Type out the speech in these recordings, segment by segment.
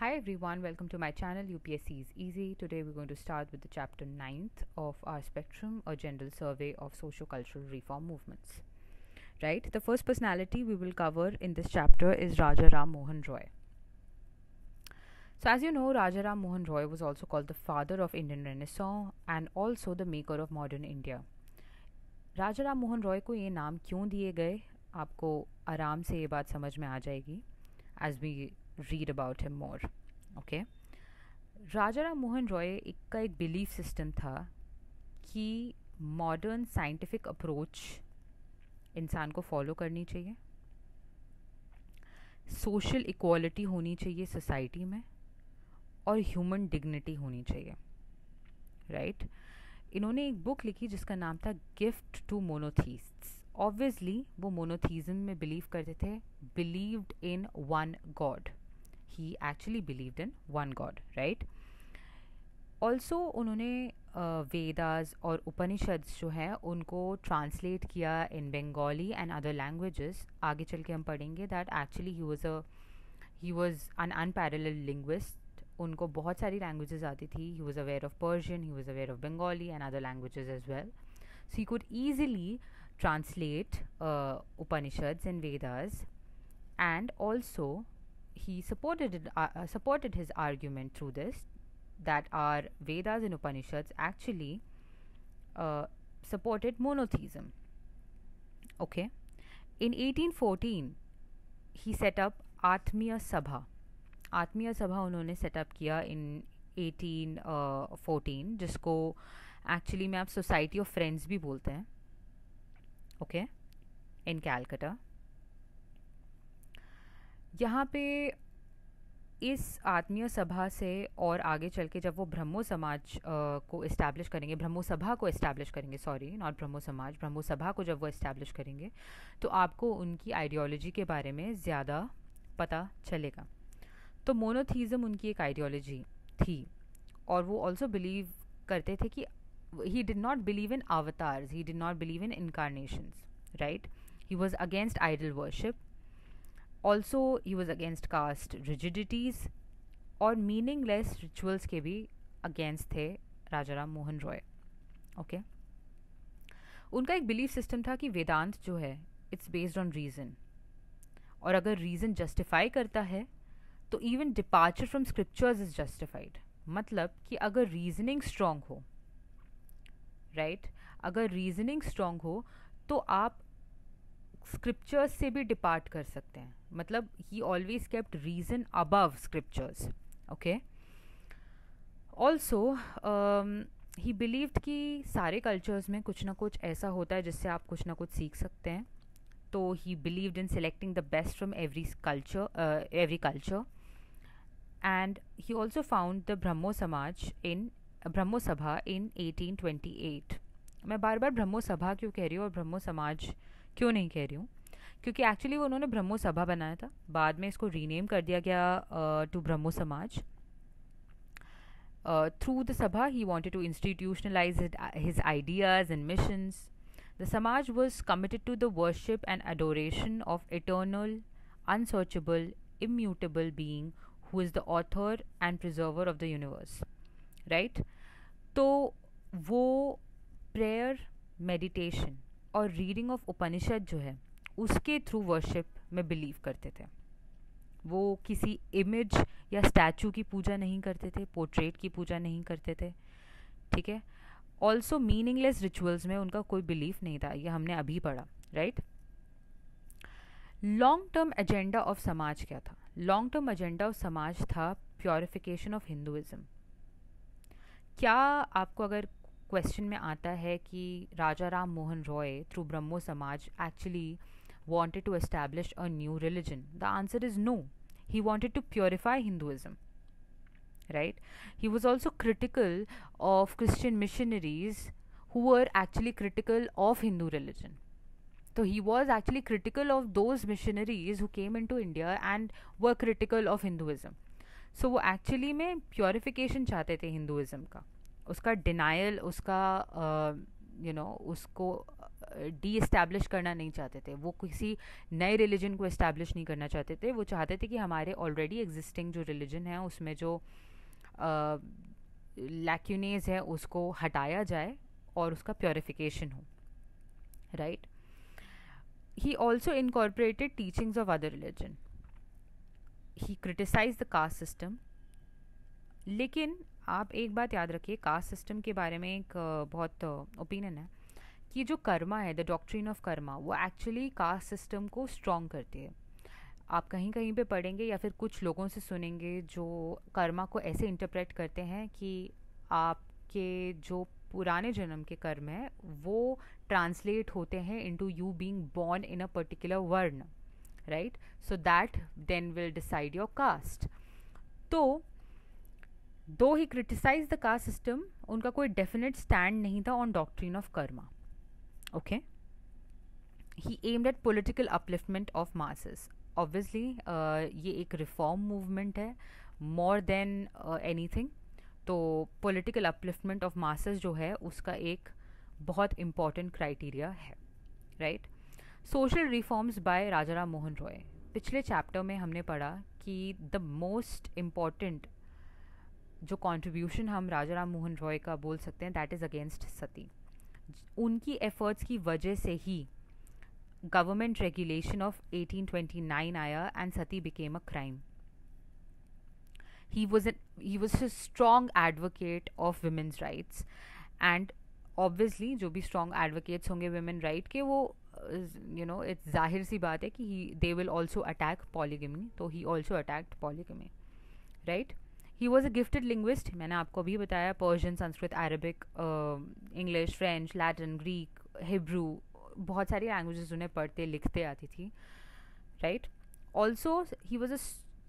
Hi everyone, welcome to my channel UPSC is Easy. Today we're going to start with the chapter 9th of our spectrum, a general survey of socio-cultural reform movements. Right? The first personality we will cover in this chapter is Raja Ram Mohan Roy. So as you know, Raja Ram Mohan Roy was also called the father of Indian Renaissance and also the maker of modern India. राजा राम मोहन रॉय को ये नाम क्यों दिए गए, आपको आराम से ये बात समझ में आ जाएगी as we read about him more. Okay? राजा राम मोहन रॉय का एक बिलीफ सिस्टम था कि मॉडर्न साइंटिफिक अप्रोच इंसान को फॉलो करनी चाहिए, सोशल इक्वालिटी होनी चाहिए सोसाइटी में और ह्यूमन डिग्निटी होनी चाहिए. राइट? इन्होंने एक बुक लिखी जिसका नाम था गिफ्ट टू मोनोथीस्ट्स. ऑब्वियसली वो मोनोथीज्म में बिलीव करते थे, believed in one God. He actually believed in one God. Right? Also उन्होंने वेदास और उपनिषद्स जो है उनको ट्रांसलेट किया इन बंगाली एंड अदर लैंग्वेजेस. आगे चल के हम पढ़ेंगे that actually he was N unparalleled linguist. उनको बहुत सारी लैंग्वेजेस आती थी. He was aware of Persian, he was aware of Bengali and other languages as well. So he could easily translate Upanishads and Vedas, and also he supported his argument through this that our Vedas and Upanishads actually supported monotheism. Okay, in 1814 he set up Atmiya Sabha. Atmiya Sabha उन्होंने set up किया in 1814, जिसको actually में आप Society of Friends भी बोलते हैं. Okay, इन Calcutta. यहाँ पे इस आत्मीय सभा से और आगे चल के जब वो ब्रह्मो समाज को इस्टेब्लिश करेंगे, ब्रह्मो सभा को इस्टेब्लिश करेंगे, सॉरी नॉट ब्रह्मो समाज, ब्रह्मो सभा को जब वो इस्टेब्लिश करेंगे तो आपको उनकी आइडियोलॉजी के बारे में ज़्यादा पता चलेगा. तो मोनोथीज़म उनकी एक आइडियोलॉजी थी और वो ऑल्सो बिलीव करते थे कि he did not believe in avatars, he did not believe in incarnations. Right? He was against idol worship. Also he was against caste rigidities और meaningless rituals के भी against थे राजा राम मोहन रॉय. ओके, उनका एक बिलीफ सिस्टम था कि वेदांत जो है इट्स बेस्ड ऑन रीज़न, और अगर रीज़न जस्टिफाई करता है तो even departure from scriptures is justified. मतलब कि अगर रीजनिंग स्ट्रॉन्ग हो, राइट, अगर रीजनिंग स्ट्रॉन्ग हो तो आप स्क्रिप्चर्स से भी डिपार्ट कर सकते हैं. मतलब he always kept reason above scriptures. Okay, also he believed कि सारे कल्चर्स में कुछ ना कुछ ऐसा होता है जिससे आप कुछ ना कुछ सीख सकते हैं. तो he believed in selecting the best from every culture and he also found the Brahmo Sabha in 1828. मैं बार बार ब्रह्मो सभा क्यों कह रही हूँ और ब्रह्मो समाज क्यों नहीं कह रही हूँ, क्योंकि एक्चुअली वो उन्होंने ब्रह्मो सभा बनाया था, बाद में इसको रीनेम कर दिया गया टू ब्रह्मो समाज. Through the Sabha he wanted to institutionalize his ideas and missions. The Samaj was committed to the worship and adoration of eternal, unsearchable, immutable being who is the author and preserver of the universe. Right? तो वो prayer, meditation और reading of Upanishad जो है उसके through worship में believe करते थे. वो किसी इमेज या स्टैचू की पूजा नहीं करते थे, पोर्ट्रेट की पूजा नहीं करते थे. ठीक है? ऑल्सो मीनिंगलेस रिचुअल्स में उनका कोई बिलीफ नहीं था, ये हमने अभी पढ़ा. Right? Long term agenda of समाज क्या था? लॉन्ग टर्म एजेंडा ऑफ समाज था प्योरिफिकेशन ऑफ हिंदुइज्म. क्या आपको अगर क्वेश्चन में आता है कि राजा राम मोहन रॉय थ्रू ब्रह्मो समाज actually wanted to establish a new religion, the answer is no. He wanted to purify Hinduism. Right? He was also critical of Christian missionaries who were actually critical of Hindu religion. So he was actually critical of those missionaries who came into India and were critical of Hinduism. So वो actually में purification चाहते थे Hinduism का, उसका denial, उसका उसको D establish करना नहीं चाहते थे, वो किसी नए रिलीजन को एस्टैब्लिश नहीं करना चाहते थे। वो चाहते थे कि हमारे ऑलरेडी एग्जिस्टिंग जो रिलीजन है उसमें जो लैक्यूनेज है उसको हटाया जाए और उसका प्योरिफिकेशन हो, right. He also incorporated teachings of other religion. He criticise the caste system. लेकिन आप एक बात याद रखिए, कास्ट सिस्टम के बारे में एक बहुत ओपिनियन है कि जो कर्मा है, द डॉक्ट्रिन ऑफ कर्मा, वो एक्चुअली कास्ट सिस्टम को स्ट्रॉन्ग करती है। आप कहीं कहीं पे पढ़ेंगे या फिर कुछ लोगों से सुनेंगे जो कर्मा को ऐसे इंटरप्रेट करते हैं कि आपके जो पुराने जन्म के कर्म है वो ट्रांसलेट होते हैं into you being born in a particular varna, right. So that then will decide your caste. तो though he criticise the caste system, उनका कोई डेफिनेट स्टैंड नहीं था on doctrine of karma, okay. He aimed at political upliftment of masses. Obviously ये एक reform movement है more than anything. तो political upliftment of masses जो है उसका एक बहुत इम्पॉर्टेंट क्राइटेरिया है, राइट। सोशल रिफॉर्म्स बाय राजा राम मोहन रॉय। पिछले चैप्टर में हमने पढ़ा कि द मोस्ट इम्पॉर्टेंट जो कंट्रीब्यूशन हम राजा राम मोहन रॉय का बोल सकते हैं दैट इज़ अगेंस्ट सती। उनकी एफर्ट्स की वजह से ही गवर्नमेंट रेगुलेशन ऑफ 1829 आया and Sati became a crime. he was a strong advocate of women's rights and obviously जो भी strong advocates होंगे women right के वो it's जाहिर सी बात है कि they will also attack polygamy, तो he also attacked polygamy, right. He was a gifted linguist, मैंने आपको अभी बताया, Persian, Sanskrit, Arabic, English, French, Latin, Greek, Hebrew, बहुत सारी लैंग्वेजेस उन्हें पढ़ते लिखते आती थी, right. Also he was a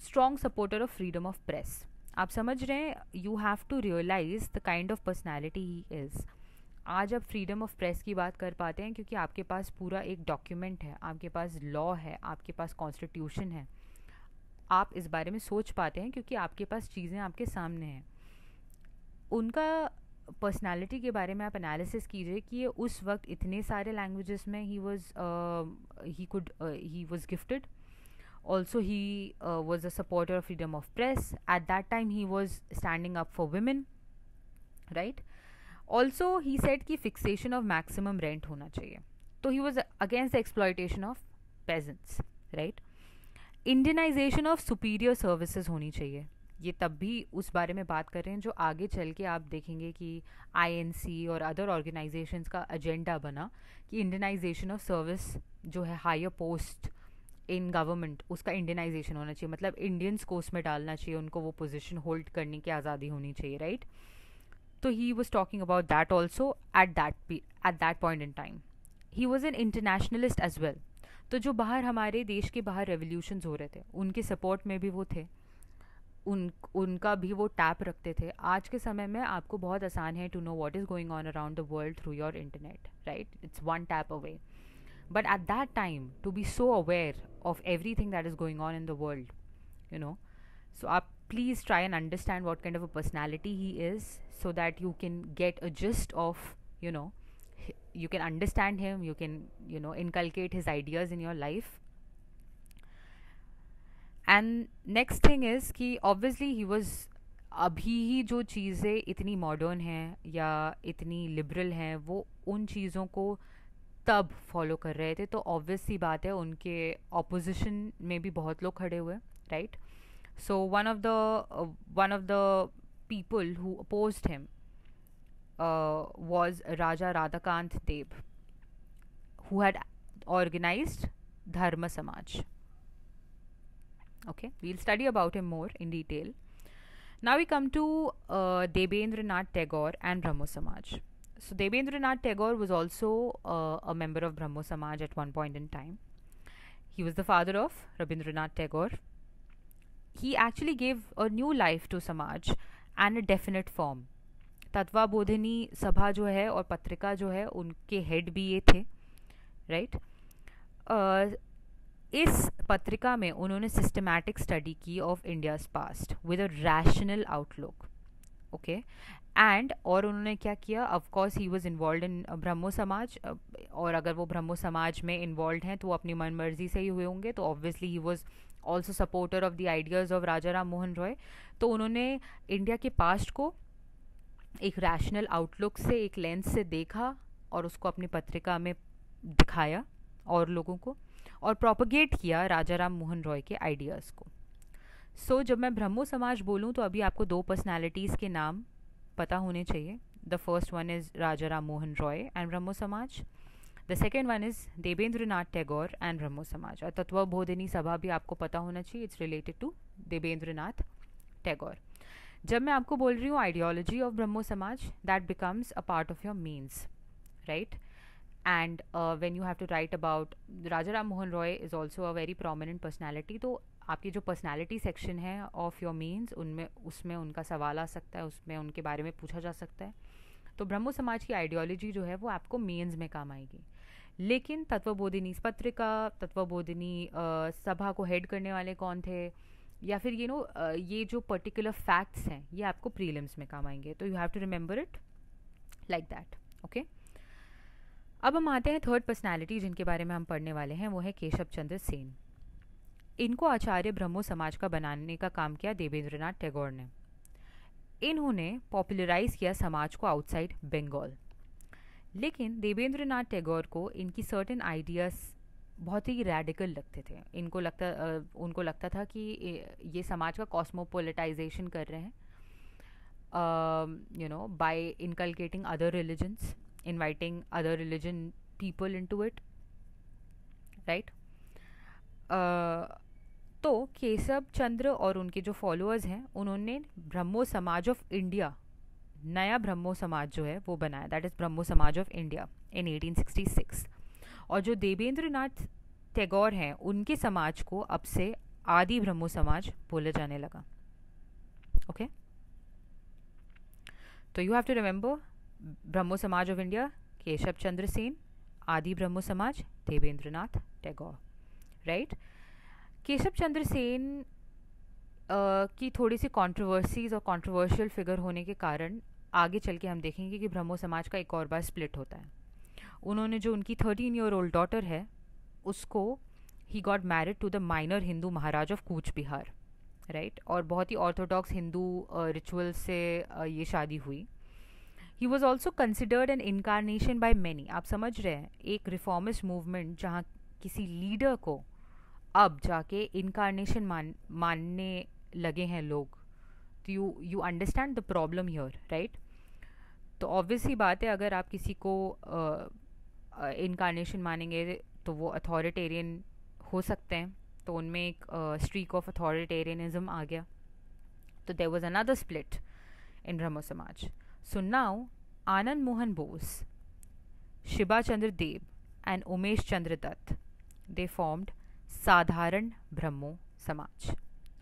strong supporter of freedom of press. आप समझ रहे हैं, you have to realise the kind of personality he is. आज आप फ्रीडम ऑफ प्रेस की बात कर पाते हैं क्योंकि आपके पास पूरा एक डॉक्यूमेंट है, आपके पास लॉ है, आपके पास कॉन्स्टिट्यूशन है। आप इस बारे में सोच पाते हैं क्योंकि आपके पास चीज़ें आपके सामने हैं। उनका पर्सनालिटी के बारे में आप एनालिसिस कीजिए कि ये उस वक्त इतने सारे लैंग्वेजेस में he was gifted. Also he was a supporter of freedom of press. At that time he was standing up for women, right. Also he said कि fixation of maximum rent होना चाहिए, तो he was against the exploitation of peasants, right. Indianization of superior services होनी चाहिए, ये तब भी उस बारे में बात कर रहे हैं जो आगे चल के आप देखेंगे कि INC और अदर ऑर्गेनाइजेशंस का एजेंडा बना कि इंडियनाइजेशन ऑफ सर्विस जो है हायर पोस्ट इन गवर्नमेंट उसका इंडियनाइजेशन होना चाहिए, मतलब इंडियंस को उसमें डालना चाहिए, उनको वो पोजीशन होल्ड करने की आज़ादी होनी चाहिए, राइट। तो he was talking about that also at that point in time. He was an internationalist as well. तो जो बाहर हमारे देश के बाहर रेवोल्यूशंस हो रहे थे उनके सपोर्ट में भी वो थे, उनका भी वो टैप रखते थे। आज के समय में आपको बहुत आसान है to know what is going on around the world through your internet, right. It's one tap away. But at that time, to be so aware of everything that is going on in the world, so please try and understand what kind of a personality he is, so that you can get a gist of, you can understand him, you can, inculcate his ideas in your life. And next thing is कि obviously he was, अभी ही जो चीज़ें इतनी modern हैं या इतनी liberal हैं वो उन चीज़ों को तब फॉलो कर रहे थे, तो ऑब्वियस सी बात है उनके ऑपोजिशन में भी बहुत लोग खड़े हुए, right. So one of the people who opposed him was Raja Radhakant Deb, who had organized Dharma Samaj. Okay, we'll study about him more in detail. Now we come to Debendranath Tagore and Brahmo Samaj. So Debendranath Tagore was also a member of Brahmo Samaj at one point in time. He was the father of Rabindranath Tagore. He actually gave a new life to Samaj and a definite form. तत्वाबोधिनी सभा जो है और पत्रिका जो है उनके head भी ये थे, राइट. इस पत्रिका में उन्होंने सिस्टमैटिक स्टडी की of India's past with a rational outlook. Okay and और उन्होंने क्या किया, of course he was involve in Brahmo Samaj, और अगर वो ब्रह्मो समाज में इन्वॉल्व हैं तो वो अपनी मन मर्जी से ही हुए होंगे, तो obviously he was also supporter of the ideas of Raja Ram Mohan Roy. तो उन्होंने इंडिया के पास्ट को एक रैशनल आउटलुक से, एक लेंस से देखा और उसको अपनी पत्रिका में दिखाया और लोगों को, और प्रोपगेट किया राजा राम मोहन रॉय के आइडियाज़ को। सो जब मैं ब्रह्मो समाज बोलूँ तो अभी आपको दो पर्सनालिटीज़ के नाम पता होने चाहिए। The first one is Raja Ram Mohan Roy and Brahmo Samaj, the second one is Devendra Nath Tagore and Brahmo Samaj. और तत्वबोधिनी सभा भी आपको पता होना चाहिए, it's related to Devendra Nath Tagore. जब मैं आपको बोल रही हूँ ideology of Brahmo Samaj, that becomes a part of your mains, right? And when you have to write about Raja Ram Mohan Roy is also a very prominent personality, तो आपकी जो पर्सनैलिटी सेक्शन है ऑफ योर मीन्स, उनमें उसमें उनका सवाल आ सकता है, उसमें उनके बारे में पूछा जा सकता है। तो ब्रह्मो समाज की आइडियोलॉजी जो है वो आपको मीन्स में काम आएगी। लेकिन तत्वबोधिनी पत्रिका, तत्वबोधिनी सभा को हेड करने वाले कौन थे, या फिर ये जो पर्टिकुलर फैक्ट्स हैं ये आपको प्रीलिम्स में काम आएंगे। तो you have to remember it like that, okay. अब हम आते हैं थर्ड पर्सनालिटी जिनके बारे में हम पढ़ने वाले हैं, वो है केशव चंद्र सेन। इनको आचार्य ब्रह्मो समाज का बनाने का काम किया देवेंद्र नाथ टैगोर ने। इन्होंने पॉपुलराइज किया समाज को आउटसाइड बंगाल। लेकिन देवेंद्र नाथ टैगोर को इनकी सर्टेन आइडियाज़ बहुत ही रेडिकल लगते थे। उनको लगता था कि ये समाज का कॉस्मोपोलिटाइजेशन कर रहे हैं, by inculcating other religions, inviting other religion people into it, right? तो केशव चंद्र और उनके जो फॉलोअर्स हैं उन्होंने ब्रह्मो समाज ऑफ इंडिया, नया ब्रह्मो समाज जो है वो बनाया, that is Brahmo Samaj of India in 1866। और जो देवेंद्र नाथ टैगोर हैं उनके समाज को अब से आदि ब्रह्मो समाज बोला जाने लगा, ओके। तो you have to remember Brahmo Samaj of India Keshav Chandra Sen, आदि ब्रह्मो समाज देवेंद्र नाथ टैगोर, राइट? केशव चंद्र सेन की थोड़ी सी कंट्रोवर्सीज और कंट्रोवर्शियल फिगर होने के कारण आगे चल के हम देखेंगे कि ब्रह्मो समाज का एक और बार स्प्लिट होता है। उन्होंने जो उनकी 13-year-old डॉटर है उसको he got married to the minor Hindu Maharaj of Cooch Behar, right? और बहुत ही ऑर्थोडॉक्स हिंदू रिचुअल से ये शादी हुई। He was also considered an incarnation by many. आप समझ रहे हैं, एक रिफॉर्मिस्ट मूवमेंट जहाँ किसी लीडर को अब जाके इनकारनेशन मानने लगे हैं लोग, तो you understand the problem here, right? तो ऑब्वियस ही बात है, अगर आप किसी को इनकारनेशन मानेंगे तो वो अथॉरिटेरियन हो सकते हैं, तो उनमें एक स्ट्रीक ऑफ अथॉरिटेरियनिज्म आ गया। तो there was another split in Brahmo Samaj. So now Anand Mohan Bose, Shiba Chandra Dev and Umesh Chandra Dutt, they formed Sadharan Brahmo Samaj,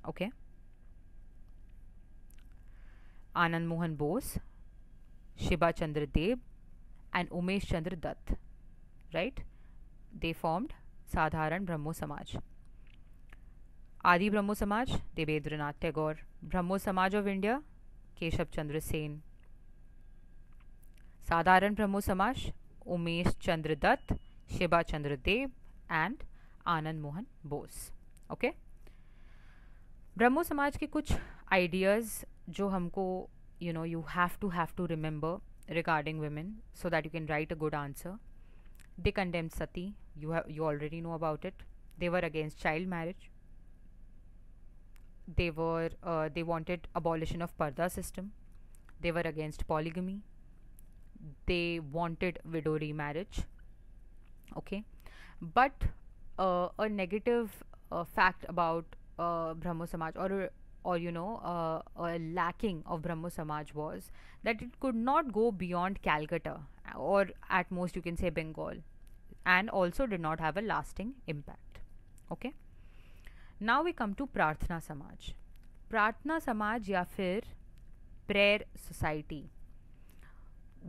okay. Anand Mohan Bose, Shiba Chandra Dev and Umesh Chandra Dutt, right? They formed Sadharan Brahmo समाज। आदि ब्रह्मो समाज Devendra Nath Tagore, Brahmo Samaj of India Keshav Chandra Sen, Sadharan Brahmo Samaj Umesh Chandra Dutt, Shiba Chandra Dev and Anand Mohan Bose, okay. Brahmo Samaj के कुछ आइडियाज़ जो हमको you have to remember regarding women so that you can write a good answer. They condemned sati, you already know about it. They were against child marriage. They wanted abolition of parda system. They were against polygamy. They wanted widow remarriage, okay. But a negative fact about Brahmo Samaj, or a lacking of Brahmo Samaj was that it could not go beyond Calcutta, or at most you can say Bengal, and also did not have a lasting impact, okay. Now we come to Prarthana Samaj. Prarthana Samaj या फिर Prayer Society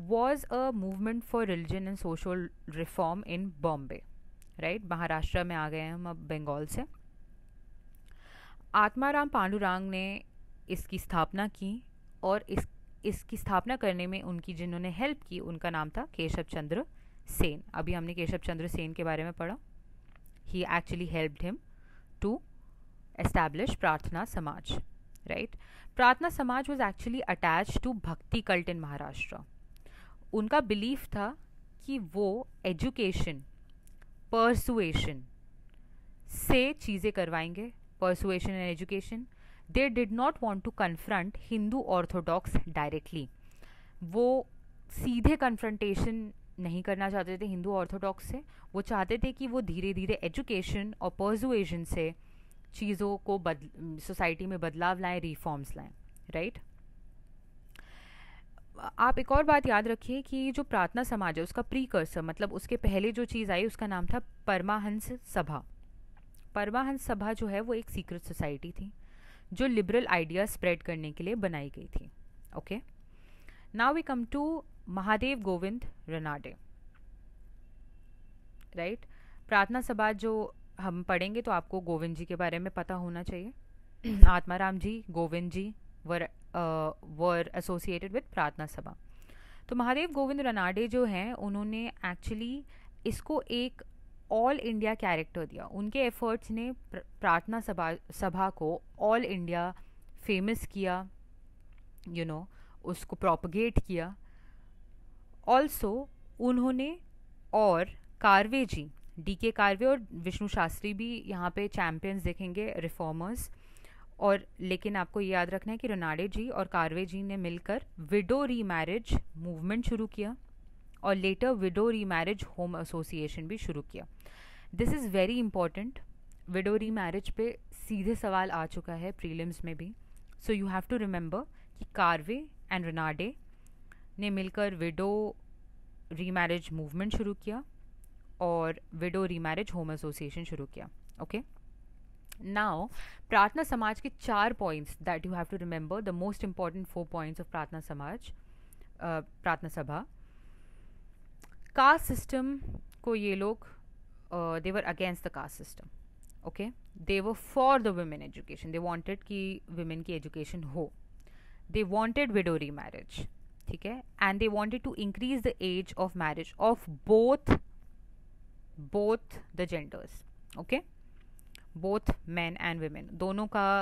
was a movement for religion and social reform in Bombay, right? Maharashtra में आ गए हम अब बंगाल से। आत्माराम पांडुरंग ने इसकी स्थापना की और इसकी स्थापना करने में उनकी जिन्होंने हेल्प की उनका नाम था केशव चंद्र सेन. अभी हमने केशव चंद्र सेन के बारे में पढ़ा. He actually helped him to establish Prarthana Samaj. Right. Prarthana Samaj was actually attach to bhakti cult in Maharashtra. उनका बिलीफ था कि वो एजुकेशन, परसुएशन से चीज़ें करवाएंगे. Persuasion and education. They did not want to confront Hindu orthodox directly. वो सीधे कन्फ्रंटेशन नहीं करना चाहते थे हिंदू ऑर्थोडॉक्स से. वो चाहते थे कि वो धीरे धीरे एजुकेशन और परसुएशन से चीज़ों को सोसाइटी में बदलाव लाएं, रिफॉर्म्स लाएं. राइट. आप एक और बात याद रखिए कि जो प्रार्थना समाज है उसका प्रीकर्सर, मतलब उसके पहले जो चीज़ आई उसका नाम था परमाहंस सभा. परमाहंस सभा जो है वो एक सीक्रेट सोसाइटी थी जो लिबरल आइडिया स्प्रेड करने के लिए बनाई गई थी. Okay. Now we come to Mahadev Govind Ranade. Right. Prarthana Sabha जो हम पढ़ेंगे तो आपको गोविंद जी के बारे में पता होना चाहिए. आत्माराम जी, गोविंद जी वर एसोसिएटेड विद प्रार्थना सभा. तो महादेव गोविंद रनाडे जो हैं उन्होंने एक्चुअली इसको एक ऑल इंडिया कैरेक्टर दिया. उनके एफर्ट्स ने प्रार्थना सभा को ऑल इंडिया फेमस किया, यू नो, उसको प्रोपगेट किया. ऑल्सो उन्होंने, और कार्वे जी, डीके कार्वे और विष्णु शास्त्री भी यहाँ पे चैम्पियंस देखेंगे, रिफॉर्मर्स. और लेकिन आपको ये याद रखना है कि रनाडे जी और कार्वे जी ने मिलकर विडो रीमैरिज मूवमेंट शुरू किया और later widow remarriage home association भी शुरू किया. This is very important. Widow remarriage पे सीधे सवाल आ चुका है प्रीलिम्स में भी. So you have to remember कि कार्वे एंड रनाडे ने मिलकर विडो रीमैरिज मूवमेंट शुरू किया और विडो रीमैरिज होम एसोसिएशन शुरू किया. ओके. नाउ प्रार्थना समाज के 4 points that you have to remember, the most important 4 points of Prarthana Samaj, Prarthana Sabha. Caste system को ये लोग they were against the caste system. Okay. They were for the women education. They wanted कि women की education हो. They wanted widow remarriage. ठीक है. And they wanted to increase the age of marriage of both the genders. Okay. Both man and women, दोनों का